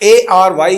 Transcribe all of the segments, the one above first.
ARY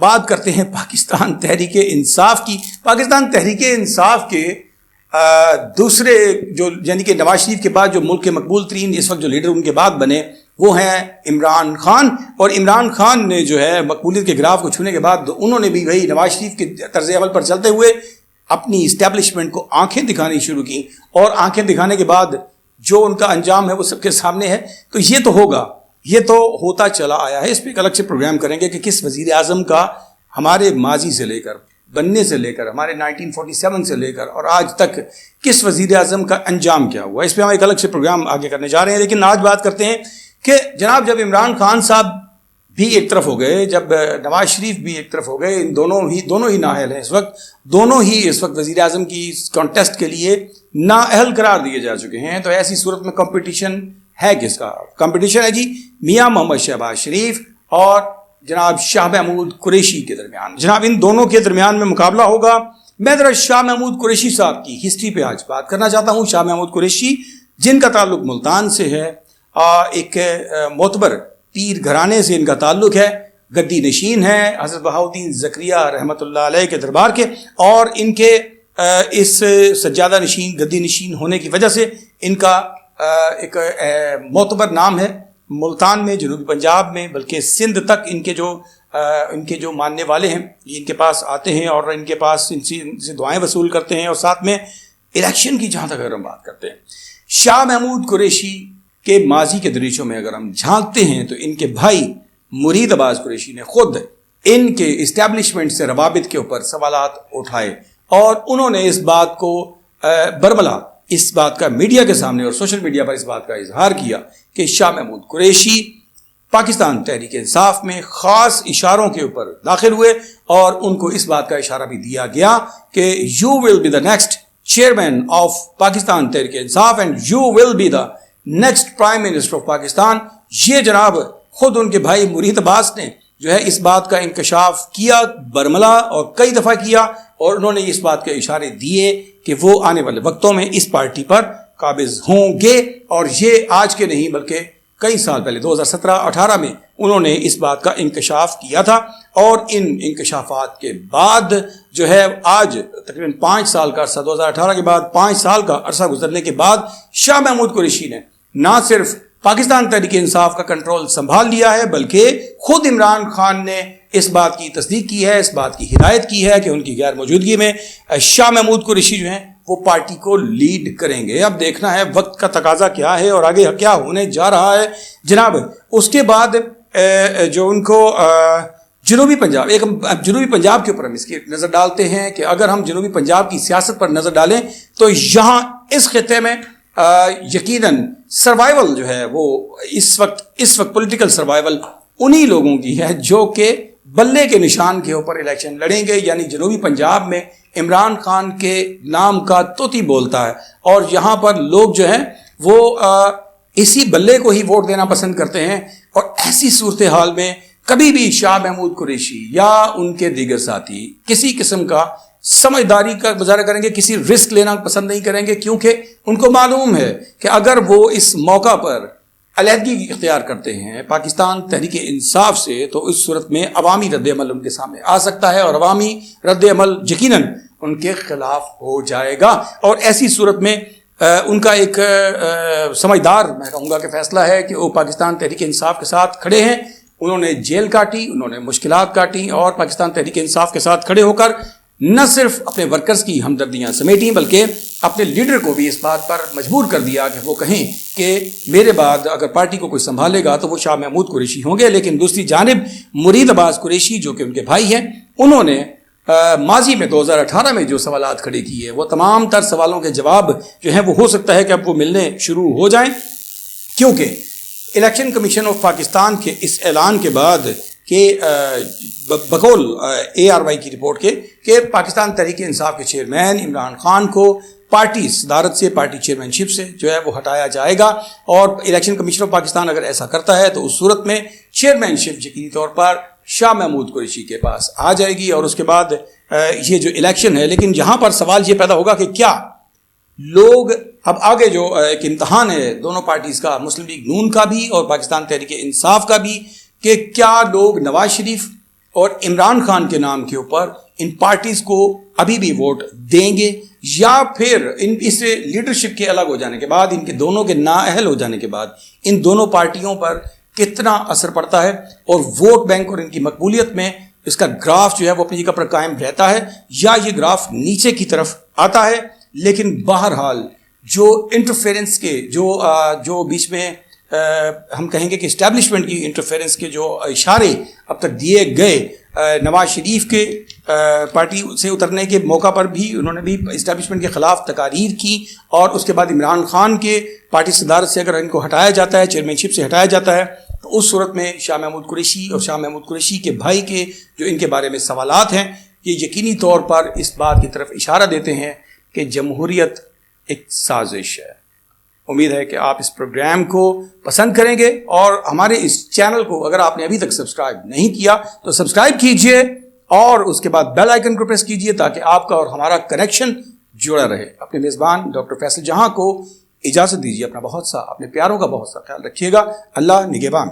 بات کرتے ہیں پاکستان تحریک انصاف کی. پاکستان تحریک انصاف کے دوسرے جو یعنی کہ نواز شریف کے بعد جو ملک کے مقبول ترین اس وقت جو لیڈر ان کے بعد بنے وہ ہیں عمران خان. اور عمران خان نے جو ہے مقبولیت کے گراف کو چھونے کے بعد انہوں نے بھی وہی نواز شریف کے طرز عمل پر چلتے ہوئے اپنی اسٹیبلشمنٹ کو آنکھیں دکھانی شروع کی. اور آنکھیں دکھانے کے بعد جو ان کا انجام ہے وہ سب کے سامنے ہے. تو یہ تو ہوگا, یہ تو ہوتا چلا آیا ہے. اس پہ ایک الگ سے پروگرام کریں گے کہ کس وزیر اعظم کا ہمارے ماضی سے لے کر بننے سے لے کر ہمارے 1947 سے لے کر اور آج تک کس وزیر اعظم کا انجام کیا ہوا. اس پہ ہم ایک الگ سے پروگرام آگے کرنے جا رہے ہیں. لیکن آج بات کرتے ہیں کہ جناب جب عمران خان صاحب بھی ایک طرف ہو گئے, جب نواز شریف بھی ایک طرف ہو گئے, ان دونوں ہی نااہل ہیں اس وقت, دونوں ہی اس وقت وزیر اعظم کی کانٹیسٹ کے لیے نااہل قرار دیے جا چکے ہیں. تو ایسی صورت میں کمپٹیشن ہے کس کا؟ کمپٹیشن ہے جی میاں محمد شہباز شریف اور جناب شاہ محمود قریشی کے درمیان. جناب ان دونوں کے درمیان میں مقابلہ ہوگا. میں ذرا شاہ محمود قریشی صاحب کی ہسٹری پہ آج بات کرنا چاہتا ہوں. شاہ محمود قریشی جن کا تعلق ملتان سے ہے, ایک معتبر پیر گھرانے سے ان کا تعلق ہے, گدی نشین ہیں حضرت بہاؤالدین زکریا رحمۃ اللہ علیہ کے دربار کے, اور ان کے اس سجادہ نشین گدی نشین ہونے کی وجہ سے ان کا ایک معتبر نام ہے ملتان میں, جنوبی پنجاب میں, بلکہ سندھ تک. ان کے جو ماننے والے ہیں یہ ان کے پاس آتے ہیں اور ان کے پاس ان سے دعائیں وصول کرتے ہیں. اور ساتھ میں الیکشن کی جہاں تک اگر ہم بات کرتے ہیں, شاہ محمود قریشی کے ماضی کے دریچوں میں اگر ہم جھانکتے ہیں تو ان کے بھائی مرید عباس قریشی نے خود ان کے اسٹیبلشمنٹ سے روابط کے اوپر سوالات اٹھائے اور انہوں نے اس بات کو برملا اس بات کا میڈیا کے سامنے اور سوشل میڈیا پر اس بات کا اظہار کیا کہ شاہ محمود قریشی پاکستان تحریک انصاف میں خاص اشاروں کے اوپر داخل ہوئے اور ان کو اس بات کا اشارہ بھی دیا گیا کہ you will be the next chairman of Pakistan Tehreek Insaf and you will be the next prime minister of Pakistan. یہ جناب خود ان کے بھائی مرید عباس نے جو ہے اس بات کا انکشاف کیا, برملا اور کئی دفعہ کیا, اور انہوں نے اس بات کے اشارے دیے کہ وہ آنے والے وقتوں میں اس پارٹی پر قابض ہوں گے. اور یہ آج کے نہیں بلکہ کئی سال پہلے 2017-18 میں انہوں نے اس بات کا انکشاف کیا تھا. اور ان انکشافات کے بعد جو ہے آج تقریباً 5 سال کا عرصہ, 2018 کے بعد 5 سال کا عرصہ گزرنے کے بعد شاہ محمود قریشی نے نہ صرف پاکستان تحریک انصاف کا کنٹرول سنبھال لیا ہے بلکہ خود عمران خان نے اس بات کی تصدیق کی ہے, اس بات کی ہدایت کی ہے کہ ان کی غیر موجودگی میں شاہ محمود قریشی جو ہیں وہ پارٹی کو لیڈ کریں گے. اب دیکھنا ہے وقت کا تقاضا کیا ہے اور آگے کیا ہونے جا رہا ہے جناب. اس کے بعد جو ان کو جنوبی پنجاب کے اوپر ہم اس کی نظر ڈالتے ہیں کہ اگر ہم جنوبی پنجاب کی سیاست پر نظر ڈالیں تو یہاں اس خطے میں یقیناً سروائیول جو ہے وہ اس وقت پولیٹیکل سروائیول انہی لوگوں کی ہے جو کہ بلے کے نشان کے اوپر الیکشن لڑیں گے. یعنی جنوبی پنجاب میں عمران خان کے نام کا طوطی بولتا ہے اور یہاں پر لوگ جو ہیں وہ اسی بلے کو ہی ووٹ دینا پسند کرتے ہیں. اور ایسی صورتحال میں کبھی بھی شاہ محمود قریشی یا ان کے دیگر ساتھی کسی قسم کا سمجھداری کا مظاہرہ کریں گے, کسی رسک لینا پسند نہیں کریں گے, کیونکہ ان کو معلوم ہے کہ اگر وہ اس موقع پر علیحدگی اختیار کرتے ہیں پاکستان تحریک انصاف سے تو اس صورت میں عوامی رد عمل ان کے سامنے آ سکتا ہے اور عوامی رد عمل یقیناً ان کے خلاف ہو جائے گا. اور ایسی صورت میں ان کا ایک سمجھدار میں کہوں گا کہ فیصلہ ہے کہ وہ پاکستان تحریک انصاف کے ساتھ کھڑے ہیں. انہوں نے جیل کاٹی, انہوں نے مشکلات کاٹی اور پاکستان تحریک انصاف کے ساتھ کھڑے ہو کر نہ صرف اپنے ورکرز کی ہمدردیاں سمیٹیں بلکہ اپنے لیڈر کو بھی اس بات پر مجبور کر دیا کہ وہ کہیں کہ میرے بعد اگر پارٹی کو کوئی سنبھالے گا تو وہ شاہ محمود قریشی ہوں گے. لیکن دوسری جانب مرید عباس قریشی جو کہ ان کے بھائی ہیں, انہوں نے ماضی میں 2018 میں جو سوالات کھڑے کیے وہ تمام تر سوالوں کے جواب جو ہیں وہ ہو سکتا ہے کہ اب وہ ملنے شروع ہو جائیں, کیونکہ الیکشن کمیشن آف پاکستان کے اس اعلان کے بعد کہ بقول ARY کی رپورٹ کے کہ پاکستان تحریک انصاف کے چیئرمین عمران خان کو پارٹی صدارت سے, پارٹی چیئرمین شپ سے جو ہے وہ ہٹایا جائے گا. اور الیکشن کمیشن آف پاکستان اگر ایسا کرتا ہے تو اس صورت میں چیئرمین شپ یقینی طور پر شاہ محمود قریشی کے پاس آ جائے گی. اور اس کے بعد یہ جو الیکشن ہے, لیکن جہاں پر سوال یہ پیدا ہوگا کہ کیا لوگ اب آگے جو ایک امتحان ہے دونوں پارٹیز کا, مسلم لیگ نون کا بھی اور پاکستان تحریک انصاف کا بھی, کہ کیا لوگ نواز شریف اور عمران خان کے نام کے اوپر ان پارٹیز کو ابھی بھی ووٹ دیں گے، یا پھر اس لیڈرشپ کے الگ ہو جانے کے بعد، ان کے دونوں کے نااہل ہو جانے کے بعد ان دونوں پارٹیوں پر کتنا اثر پڑتا ہے اور ووٹ بینک اور ان کی مقبولیت میں اس کا گراف جو ہے وہ اپنی جگہ پر قائم رہتا ہے یا یہ گراف نیچے کی طرف آتا ہے۔ لیکن بہرحال جو انٹرفیرنس کے جو بیچ میں ہم کہیں گے کہ اسٹیبلشمنٹ کی انٹرفیرنس کے جو اشارے اب تک دیے گئے، نواز شریف کے پارٹی سے اترنے کے موقع پر بھی انہوں نے بھی اسٹیبلشمنٹ کے خلاف تقاریر کی، اور اس کے بعد عمران خان کے پارٹی صدارت سے اگر ان کو ہٹایا جاتا ہے، چیئرمین شپ سے ہٹایا جاتا ہے، تو اس صورت میں شاہ محمود قریشی اور شاہ محمود قریشی کے بھائی کے جو ان کے بارے میں سوالات ہیں، یہ یقینی طور پر اس بات کی طرف اشارہ دیتے ہیں کہ جمہوریت ایک سازش ہے۔ امید ہے کہ آپ اس پروگرام کو پسند کریں گے، اور ہمارے اس چینل کو اگر آپ نے ابھی تک سبسکرائب نہیں کیا تو سبسکرائب کیجئے، اور اس کے بعد بیل آئیکن کو پریس کیجئے تاکہ آپ کا اور ہمارا کنیکشن جڑا رہے۔ اپنے میزبان ڈاکٹر فیصل جہاں کو اجازت دیجیے، اپنا بہت سا، اپنے پیاروں کا بہت سا خیال رکھیے گا۔ اللہ نگہبان۔